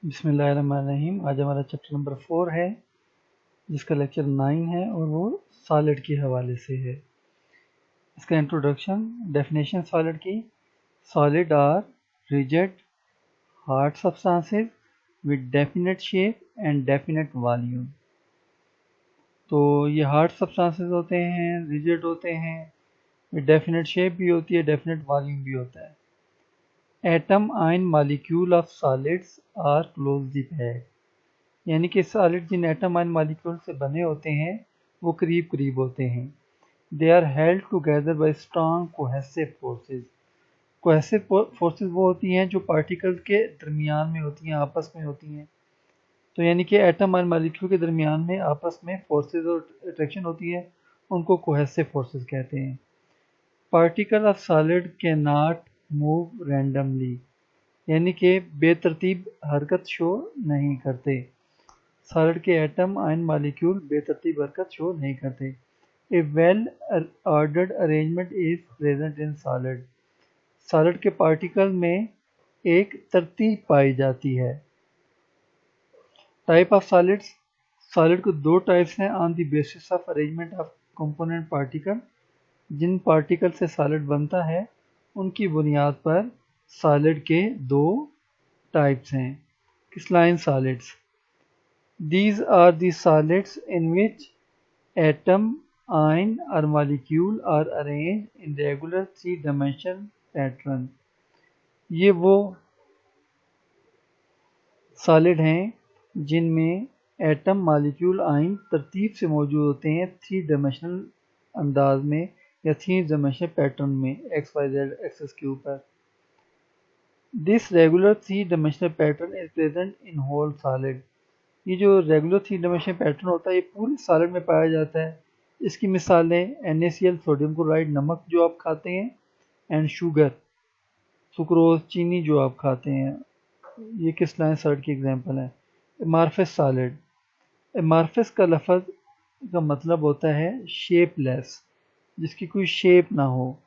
बिस्मिल्लाहिर्रहमानिर्रहीम। आज हमारा चैप्टर नंबर 4 है जिसका लेक्चर 9 है और वो सॉलिड के हवाले से है। इसका इंट्रोडक्शन, डेफिनेशन सॉलिड की। Solid are rigid hard substances with definite shape and definite volume. तो ये हार्ड सब्सटेंसेस होते हैं, रिजिड होते हैं, डेफिनेट शेप भी होती है, डेफिनेट वॉल्यूम भी होता है। Atom ion molecule of solids are closely packed, यानी कि सॉलिड जिन एटम आयन मॉलिक्यूल से बने होते हैं वो करीब करीब होते हैं। They are held together by strong cohesive forces. Cohesive forces वो होती हैं जो पार्टिकल्स के दरमियान में होती हैं, आपस में होती हैं। तो यानी कि एटम आयन मॉलिक्यूल के दरमियान में आपस में फोर्सेस और अट्रैक्शन होती है, उनको कोहेसिव फोर्सेस कहते हैं। Particle of solid can not move randomly, यानी कि बेतरतीब हरकत शो नहीं करते। सॉलिड के एटम आयन मॉलिक्यूल बेतरतीब हरकत शो नहीं करते। A well ordered arrangement is present in solid. Solid के पार्टिकल में एक तरतीब पाई जाती है। टाइप ऑफ सॉलिड्स, सॉलिड को दो टाइप्स हैं on the basis of arrangement of component particle. जिन पार्टिकल से सॉलिड बनता है उनकी बुनियाद पर सॉलिड के दो टाइप्स हैं। Crystalline solids, these are the solids in which atom, ion or molecule are arranged in regular three-dimensional pattern। ये वो सॉलिड हैं जिनमें एटम, मॉलिक्यूल, आयन तरतीब से मौजूद होते हैं थ्री डायमेंशनल अंदाज में या थ्री डायमेंशनल पैटर्न में, एक्स वाई जेड एक्सेस के ऊपर। This regular three dimensional pattern is present in whole solid. ये जो रेगुलर थ्री डायमेंशनल पैटर्न होता है ये पूरे सॉलिड में पाया जाता है। इसकी मिसालें NaCl, सोडियम क्लोराइड, नमक जो आप खाते हैं, एंड शुगर, सुक्रोज, चीनी जो आप खाते हैं, ये क्रिस्टलाइन सॉलिड की एग्जांपल है। एमार्फस सॉलिड, एमार्फस का लफ्ज़ का मतलब होता है शेपलेस, जिसकी कोई शेप ना हो।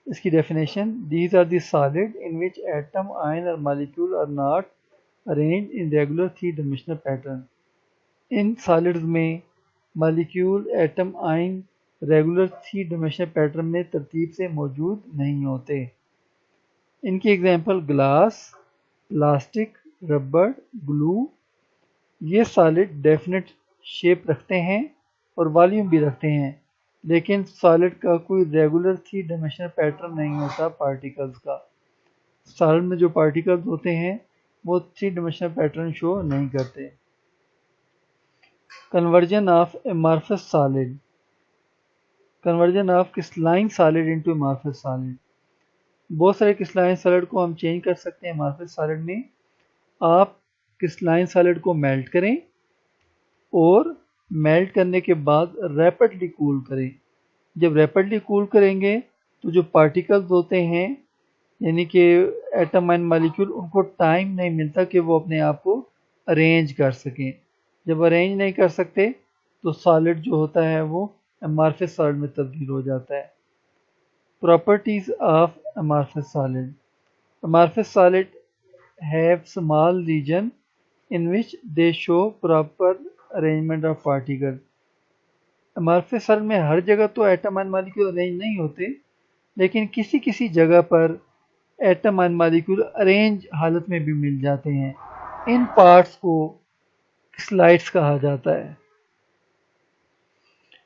इसकी definition, these are the solid in which atom, ion और molecule are not arranged in regular three dimensional pattern. इन सॉलिड्स में molecule, atom, ion regular three dimensional pattern में तरतीब से मौजूद नहीं होते। इनकी example glass, plastic, rubber, glue. ये सॉलिड डेफिनेट शेप रखते हैं और वॉल्यूम भी रखते हैं, लेकिन सॉलिड का कोई रेगुलर थ्री डायमेंशनल पैटर्न नहीं होता पार्टिकल्स का। सॉलिड में जो पार्टिकल्स होते हैं वो थ्री डायमेंशनल पैटर्न शो नहीं करते। Conversion of amorphous solid, conversion of crystalline solid into amorphous solid. बहुत सारे क्रिस्टलाइन सॉलिड को हम चेंज कर सकते हैं एमार्फस सॉलिड में। आप क्रिस्टलाइन सॉलिड को मेल्ट करें और मेल्ट करने के बाद रैपिडली कूल करें। जब रैपिडली कूल करेंगे तो जो पार्टिकल्स होते हैं, यानी कि एटम एंड मॉलिक्यूल, उनको टाइम नहीं मिलता कि वो अपने आप को अरेंज कर सकें। जब अरेंज नहीं कर सकते तो सॉलिड जो होता है वो एमार्फस सॉलिड में तब्दील हो जाता है। Properties of amorphous solid, amorphous solid have small region in which they show proper arrangement of particle. Amorphous solid में हर जगह तो एटम एंड मॉलिक्यूल अरेंज नहीं होते, लेकिन किसी किसी जगह पर एटम एंड मॉलिक्यूल अरेंज हालत में भी मिल जाते हैं। इन पार्ट्स को स्लाइड्स कहा जाता है।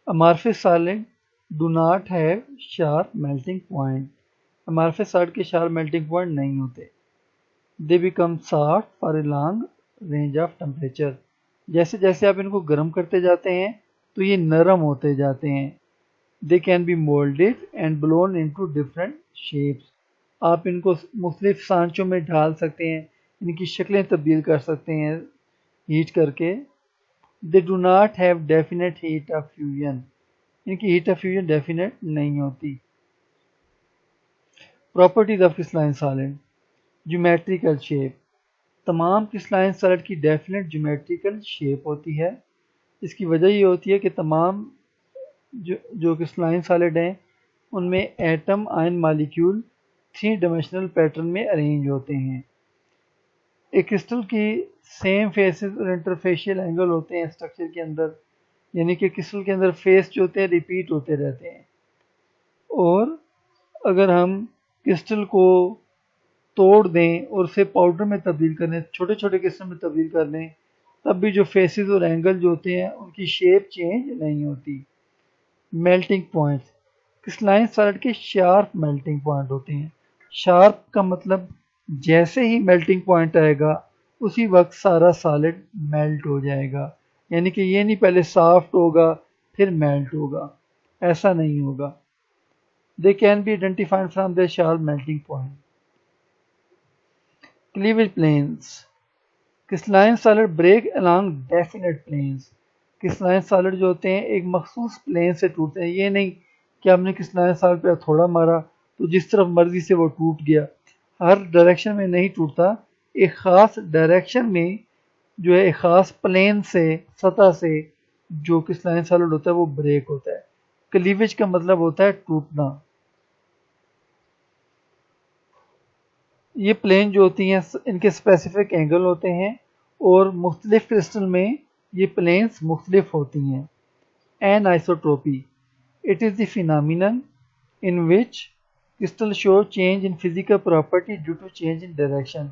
Amorphous solid do not have sharp melting point, amorphous solid के शार्प मेल्टिंग पॉइंट नहीं होते। They become soft for a long range of temperature, जैसे जैसे आप इनको गर्म करते जाते हैं तो ये नरम होते जाते हैं। दे can be moulded and blown into different shapes, आप इनको मुख्तलिफ सांचों में ढाल सकते हैं, इनकी शक्लें तब्दील कर सकते हैं हीट करके। They do not have definite heat of fusion, इनकी हीट ऑफ फ्यूजन डेफिनेट नहीं होती। Properties of crystalline solid, geometrical shape, तमाम क्रिस्टलाइन सॉलिड की डेफिनेट ज्योमेट्रिकल शेप होती है। इसकी वजह ये होती है कि तमाम जो क्रिस्टलाइन सॉलिड हैं उनमें atom, ion, molecule three dimensional pattern में अरेंज होते हैं। एक क्रिस्टल की सेम फेसेस और इंटरफेशियल एंगल होते हैं स्ट्रक्चर के अंदर, यानी कि क्रिस्टल के अंदर फेस जो होते हैं रिपीट होते रहते हैं। और अगर हम क्रिस्टल को तोड़ दें और उसे पाउडर में तब्दील कर दें, छोटे छोटे क्रिस्टल में तब्दील कर दें, तब भी जो फेसेस और एंगल जो होते हैं उनकी शेप चेंज नहीं होती। मेल्टिंग पॉइंट्स, क्रिस्टलाइन सॉलिड के शार्प मेल्टिंग पॉइंट होते हैं। शार्प का मतलब जैसे ही मेल्टिंग पॉइंट आएगा उसी वक्त सारा सॉलिड मेल्ट हो जाएगा, यानी कि ये नहीं पहले सॉफ्ट होगा फिर मेल्ट होगा, ऐसा नहीं होगा। They can be identified from the sharp melting point. Cleavage planes, crystalline solid break along definite planes. Crystalline solid जो होते हैं एक मखसूस प्लेन से टूटते हैं, ये नहीं कि आपने क्रिस्टलाइन सॉलिड पे थोड़ा मारा तो जिस तरफ मर्जी से वो टूट गया, हर डायरेक्शन में नहीं टूटता, एक ख़ास डायरेक्शन में जो है एक ख़ास प्लेन से सतह से जो क्रिस्टलाइन सॉलिड होता है वो ब्रेक होता है। क्लीवेज का मतलब होता है टूटना। ये प्लेन जो होती हैं इनके स्पेसिफिक एंगल होते हैं और मुख्तलिफ क्रिस्टल में ये प्लेन्स मुख्तलिफ होती हैं। Anisotropy, it is the phenomenon in which crystal show change in physical property due to change in direction.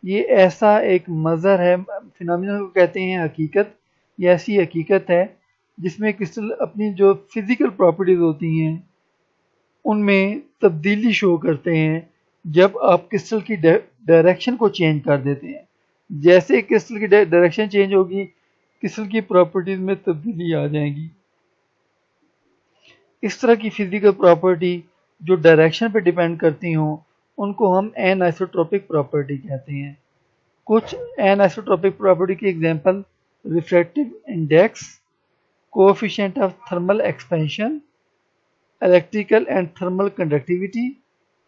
ये ऐसा एक मज़हर है, फिनोमिनन को कहते हैं हकीकत। ये ऐसी हकीकत है जिसमें क्रिस्टल अपनी जो फिजिकल प्रॉपर्टीज़ होती हैं उनमें तब्दीली शो करते हैं जब आप क्रिस्टल की डायरेक्शन को चेंज कर देते हैं। जैसे क्रिस्टल की डायरेक्शन चेंज होगी क्रिस्टल की प्रॉपर्टीज में तब्दीली आ जाएगी। इस तरह की फिजिकल प्रॉपर्टी जो डायरेक्शन पे डिपेंड करती हों उनको हम एनआइसोट्रोपिक प्रॉपर्टी कहते हैं। कुछ एनआइसोट्रोपिक प्रॉपर्टी की example refractive index, coefficient of thermal expansion, electrical and thermal conductivity,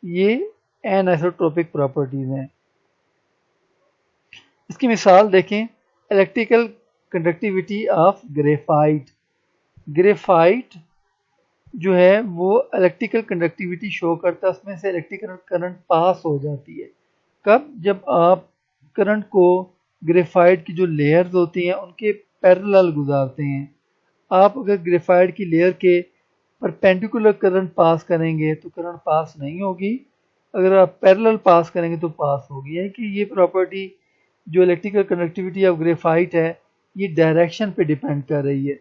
ये एनआइसोट्रोपिक प्रॉपर्टीज हैं। इसकी मिसाल देखें, electrical conductivity of graphite. Graphite जो है वो इलेक्ट्रिकल कंडक्टिविटी शो करता है, उसमें से इलेक्ट्रिकल करंट पास हो जाती है। कब? जब आप करंट को ग्रेफाइट की जो लेयर्स होती हैं उनके पैरेलल गुजारते हैं। आप अगर ग्रेफाइट की लेयर के परपेंडिकुलर करंट पास करेंगे तो करंट पास नहीं होगी, अगर आप पैरेलल पास करेंगे तो पास होगी। यानी कि ये प्रॉपर्टी जो इलेक्ट्रिकल कंडक्टिविटी ऑफ ग्रेफाइट है ये डायरेक्शन पे डिपेंड कर रही है।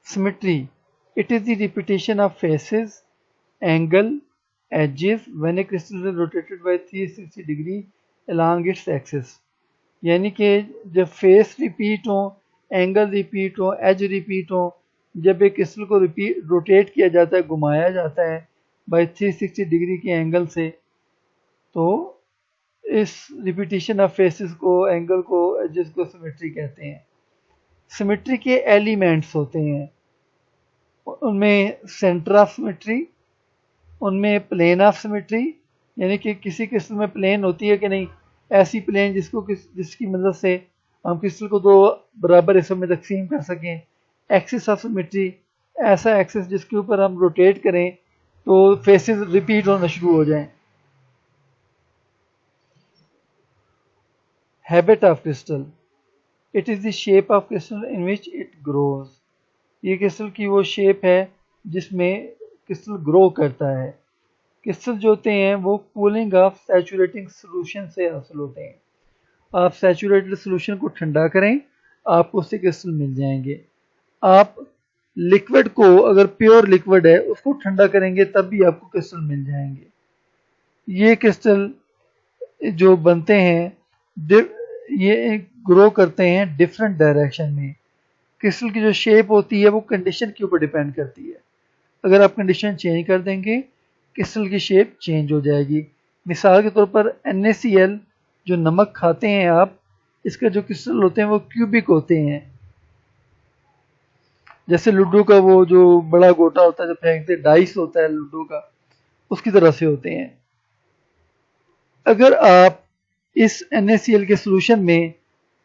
Symmetry, it is the repetition of faces, angle, edges when a crystal is rotated by 360 degree along its axis. यानी कि जब फेस रिपीट हो, एंगल रिपीट हो, एज रिपीट हो, जब एक क्रिस्टल को रोटेट किया जाता है, घुमाया जाता है बाय 360 डिग्री के एंगल से, तो इस रिपीटेशन ऑफ फेसेस को, एंगल को, एजेस को सिमेट्री कहते हैं। सिमेट्री के एलिमेंट्स होते हैं, उनमें सेंटर ऑफ सिमेट्री, उनमें प्लेन ऑफ सिमेट्री, यानी कि किसी क्रिस्टल में प्लेन होती है कि नहीं, ऐसी प्लेन जिसकी मदद से हम क्रिस्टल को दो बराबर हिस्सों में तकसीम कर सकें। एक्सिस ऑफ सिमेट्री, ऐसा एक्सिस जिसके ऊपर हम रोटेट करें तो फेसेस रिपीट होना शुरू हो जाएं। Habit of crystal, it is the shape of crystal in which it grows. ये क्रिस्टल की वो शेप है जिसमें क्रिस्टल ग्रो करता है। क्रिस्टल जो होते हैं वो कूलिंग ऑफ सैचुरेटिंग सोल्यूशन से हासिल होते हैं। आप सैचुरेटेड सोल्यूशन को ठंडा करें, आपको उससे क्रिस्टल मिल जाएंगे। आप लिक्विड को, अगर प्योर लिक्विड है, उसको ठंडा करेंगे तब भी आपको क्रिस्टल मिल जाएंगे। ये क्रिस्टल जो बनते हैं ये ग्रो करते हैं डिफरेंट डायरेक्शन में। क्रिस्टल की जो शेप होती है वो कंडीशन के ऊपर डिपेंड करती है। अगर आप कंडीशन चेंज कर देंगे क्रिस्टल की शेप चेंज हो जाएगी। मिसाल के तौर पर NaCl जो नमक खाते हैं आप, इसके जो क्रिस्टल होते हैं वो क्यूबिक होते हैं, जैसे लूडो का वो जो बड़ा गोटा होता है जो फेंकते डाइस होता है लूडो का, उसकी तरह से होते हैं। अगर आप इस NaCl के सोल्यूशन में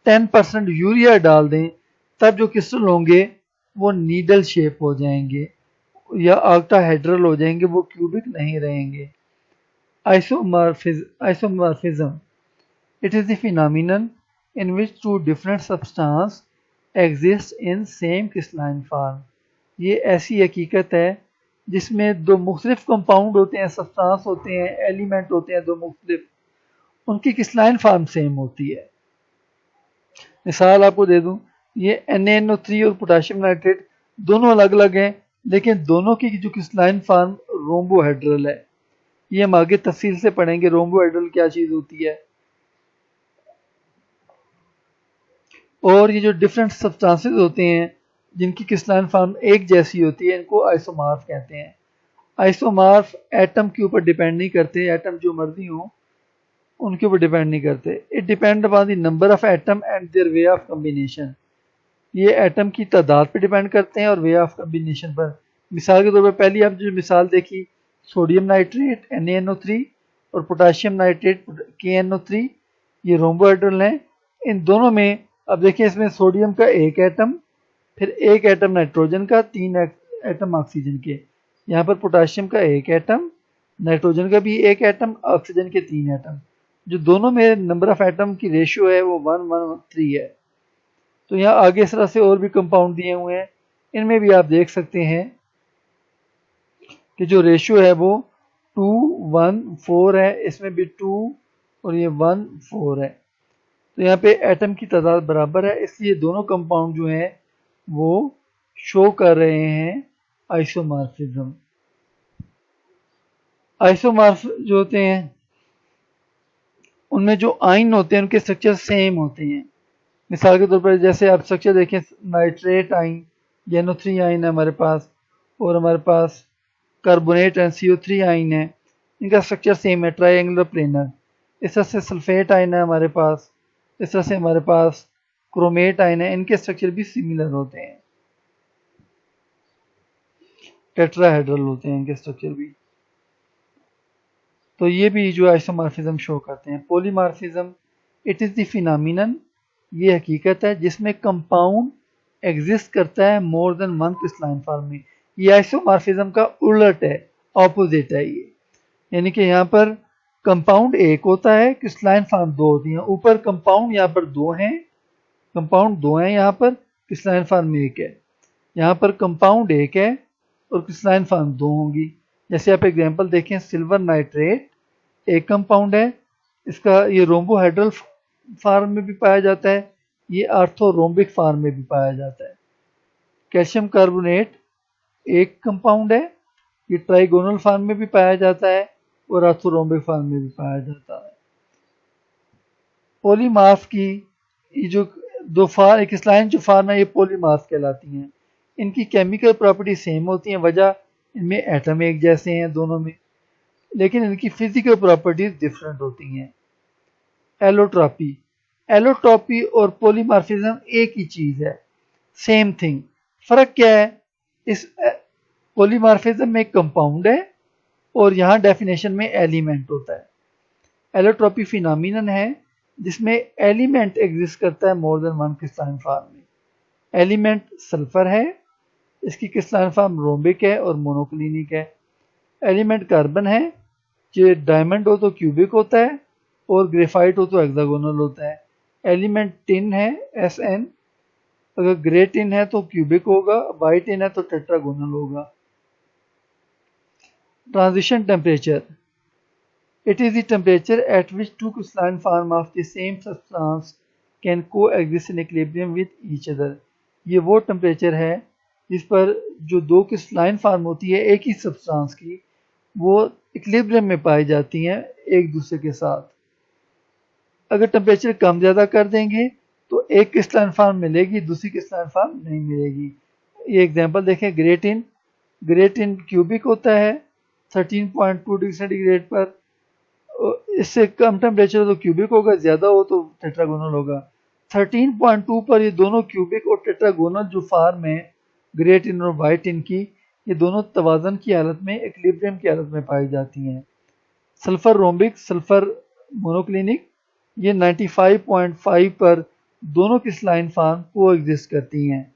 10% यूरिया डाल दें तब जो क्रिस्टल होंगे वो नीडल शेप हो जाएंगे या ऑक्टाहेड्रल हो जाएंगे, वो क्यूबिक नहीं रहेंगे। Isomorphism. It is the phenomenon in which two different substances exist in same crystalline form. ये ऐसी हकीकत है जिसमें दो मुख्तलिफ कंपाउंड होते हैं, सब्सटेंस होते हैं, एलिमेंट होते हैं, दो मुख्तलिफ, उनकी क्रिस्टलाइन फॉर्म सेम होती है। मिसाल आपको दे दूं, ये NaNO3 और पोटेशियम नाइट्रेट दोनों अलग अलग हैं, लेकिन दोनों की जो क्रिस्टलाइन फॉर्म रोम्बोहेड्रल है। ये हम आगे तफसील से पढ़ेंगे रोम्बोहेड्रल क्या चीज़ होती है। और ये जो डिफरेंट सब्सटेंसेस होते हैं जिनकी क्रिस्टलाइन फॉर्म एक जैसी होती है, इनको आइसोमॉर्फ कहते हैं। आइसोमॉर्फ एटम के ऊपर डिपेंड नहीं करते, एटम जो मर्जी हो उनके ऊपर डिपेंड नहीं करते। It depend upon the number of atom and their way of combination. ये एटम की तादाद पे डिपेंड करते हैं और वे ऑफ कम्बिनेशन पर। मिसाल के तौर पर पहली आप जो मिसाल देखी, सोडियम नाइट्रेट NaNO3 और पोटेशियम नाइट्रेट KNO3, ये रोम्बोहेड्रल हैं। इन दोनों में अब देखिए, इसमें सोडियम का एक एटम, फिर एक एटम नाइट्रोजन का, तीन एटम ऑक्सीजन के। यहाँ पर पोटेशियम का एक एटम, नाइट्रोजन का भी एक एटम, ऑक्सीजन के तीन एटम। जो दोनों में नंबर ऑफ एटम की रेशियो है वो 1:1:3 है। तो यहाँ आगे इस तरह से और भी कंपाउंड दिए हुए हैं, इनमें भी आप देख सकते हैं कि जो रेशियो है वो 2:1:4 है, इसमें भी 2 और ये 1:4 है। तो यहाँ पे एटम की तादाद बराबर है, इसलिए दोनों कंपाउंड जो हैं वो शो कर रहे हैं आइसोमॉर्फिज्म। आइसोमॉर्फ जो होते हैं उनमें जो आयन होते हैं उनके स्ट्रक्चर सेम होते हैं। मिसाल के तौर पर जैसे आप स्ट्रक्चर देखें, नाइट्रेट आयन NO3 आयन है हमारे पास, और हमारे पास कार्बोनेट एंड CO3 आयन है, इनका स्ट्रक्चर सेम है, ट्राइंगुलर प्लेनर। इस तरह से सल्फेट आयन है हमारे पास, इस तरह से हमारे पास क्रोमेट आयन है, इनके स्ट्रक्चर भी सिमिलर होते हैं, टेट्राहेड्रल होते हैं इनके स्ट्रक्चर भी। तो ये भी जो आइसोमॉर्फिज्म शो करते हैं। Polymorphism, it is the phenomenon, ये हकीकत है जिसमें कंपाउंड एग्जिस्ट करता है more than one crystalline form में। ये आइसोमॉर्फिज्म का उलट है, ऑपोजिट है ये। यानी कि यहाँ पर कंपाउंड एक होता है, क्रिस्टलाइन फॉर्म दो होती हैं। ऊपर कंपाउंड यहाँ पर दो हैं, कंपाउंड दो हैं यहाँ पर, क्रिस्टलाइन फॉर्म एक है। यहाँ पर कंपाउंड एक है और क्रिस्टलाइन फॉर्म दो होंगी। जैसे आप एग्जांपल देखें, सिल्वर नाइट्रेट एक कंपाउंड है, इसका ये रोम्बोहेड्रल फॉर्म में भी पाया जाता है, ये आर्थोरोम्बिक फॉर्म में भी पाया जाता है। कैल्शियम कार्बोनेट एक कंपाउंड है, ये ट्राइगोनल फॉर्म में भी पाया जाता है और आर्थोरोम्बिक फॉर्म में भी पाया जाता है। पॉलीमार्फ की ये जो दो फार्म, एक क्रिस्टलाइन जो फॉर्म है, ये पॉलीमार्फ कहलाती हैं। इनकी केमिकल प्रॉपर्टी सेम होती हैं, वजह इनमें एटम एक जैसे हैं दोनों में, लेकिन इनकी फिजिकल प्रॉपर्टीज डिफरेंट होती हैं। एलोट्रॉपी, एलोट्रॉपी और पॉलीमॉर्फिज्म एक ही चीज़ है, सेम थिंग। फ़र्क क्या है, इस पॉलीमॉर्फिज्म में कंपाउंड है और यहाँ डेफिनेशन में एलिमेंट होता है। एलोट्रॉपी फिनोमिनन है जिसमें एलिमेंट एग्जिस्ट करता है more than one crystalline form में। एलिमेंट सल्फर है, इसकी क्रिस्टलाइन फॉर्म रोम्बिक है और मोनोक्लिनिक है। एलिमेंट कार्बन है, जो डायमंड हो तो क्यूबिक होता है और ग्रेफाइट हो तो हेक्सागोनल होता है। एलिमेंट टिन है, SN, अगर ग्रे टिन है तो क्यूबिक होगा, वाइट टिन है तो टेट्रागोनल होगा। Transition temperature, it is the temperature at which two crystalline forms of the same substance can coexist in equilibrium with each other। ये वो टेम्परेचर है जिस पर जो दो क्रिस्टलाइन फॉर्म होती है एक ही सब्सटेंस की, वो इक्विलिब्रियम में पाई जाती हैं एक दूसरे के साथ। अगर टेम्परेचर कम ज़्यादा कर देंगे तो एक क्रिस्टलाइन फॉर्म मिलेगी, दूसरी क्रिस्टलाइन फॉर्म नहीं मिलेगी। ये एग्जांपल देखें, ग्रेटिन, ग्रेटिन क्यूबिक होता है 13.2 डिग्री सेंटीग्रेड पर, इससे कम टेम्परेचर तो क्यूबिक होगा, ज़्यादा हो तो टेट्रागोनल होगा। 13.2 पर ये दोनों क्यूबिक और टेट्रागोनल जो फॉर्म है ग्रेटिन और वाइटिन की, ये दोनों तवाज़न की हालत में, इक्विलिब्रियम की हालत में पाई जाती हैं। सल्फर रोम्बिक, सल्फर मोनोक्लिनिक, ये 95.5 पर दोनों क्रिस्टलाइन फॉर्म को एग्जिस्ट करती हैं।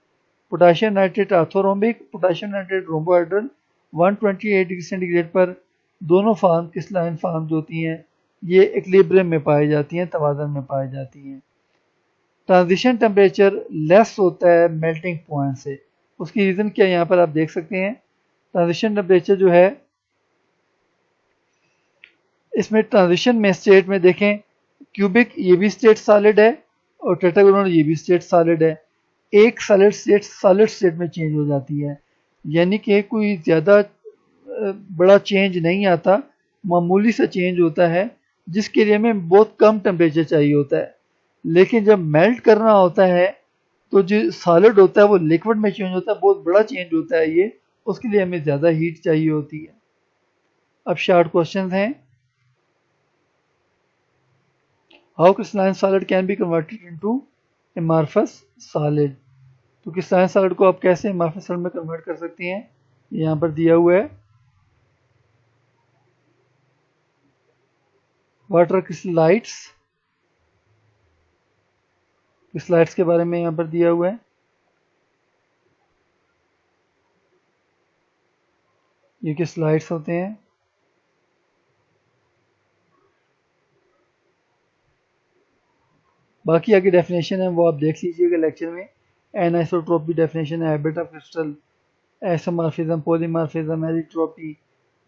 Potassium nitrate orthorhombic, potassium nitrate rhombohedral 128 degree centigrade पर दोनों फार्म क्रिस्टलाइन फार्म जो होती हैं ये इक्विलिब्रियम में पाई जाती हैं, तवाज़न में पाई जाती हैं। ट्रांजिशन टेम्परेचर लेस होता है मेल्टिंग पॉइंट से। उसकी रीज़न क्या है यहाँ पर आप देख सकते हैं। ट्रांजिशन टेम्परेचर जो है इसमें ट्रांजिशन में स्टेट में देखें क्यूबिक ये भी स्टेट सॉलिड है और टेट्रागोनल ये भी स्टेट सॉलिड है। एक सॉलिड स्टेट में चेंज हो जाती है, यानी कि कोई ज़्यादा बड़ा चेंज नहीं आता, मामूली सा चेंज होता है जिसके लिए हमें बहुत कम टेम्परेचर चाहिए होता है। लेकिन जब मेल्ट करना होता है तो जो सॉलिड होता है वो लिक्विड में चेंज होता है, बहुत बड़ा चेंज होता है ये, उसके लिए हमें ज़्यादा हीट चाहिए होती है। अब शॉर्ट क्वेश्चन हैं। How crystalline solid can be converted into amorphous solid. तो क्रिस्टलाइन सॉलिड को आप कैसे एमॉर्फस सॉलिड में कन्वर्ट कर सकती हैं, यहाँ पर दिया हुआ है। वाटर क्रिस्टलाइट्स, क्रिस्टलाइट्स के बारे में यहाँ पर दिया हुआ है। ये क्रिस्टलाइट्स होते हैं। बाकी आगे डेफिनेशन है वो आप देख लीजिएगा लेक्चर में। एनाइसोट्रोपी डेफिनेशन है, habit of crystal, isomorphism, polymorphism, allotropy,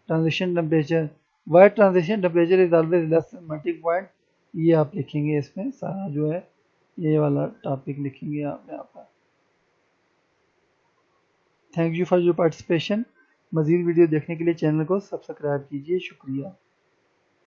transition temperature, why transition temperature is always less than melting point. ये आप लिखेंगे, इसमें सारा जो है ये वाला टॉपिक लिखेंगे आप यहाँ पर। Thank you for your participation. मज़ीद वीडियो देखने के लिए चैनल को सब्सक्राइब कीजिए। शुक्रिया।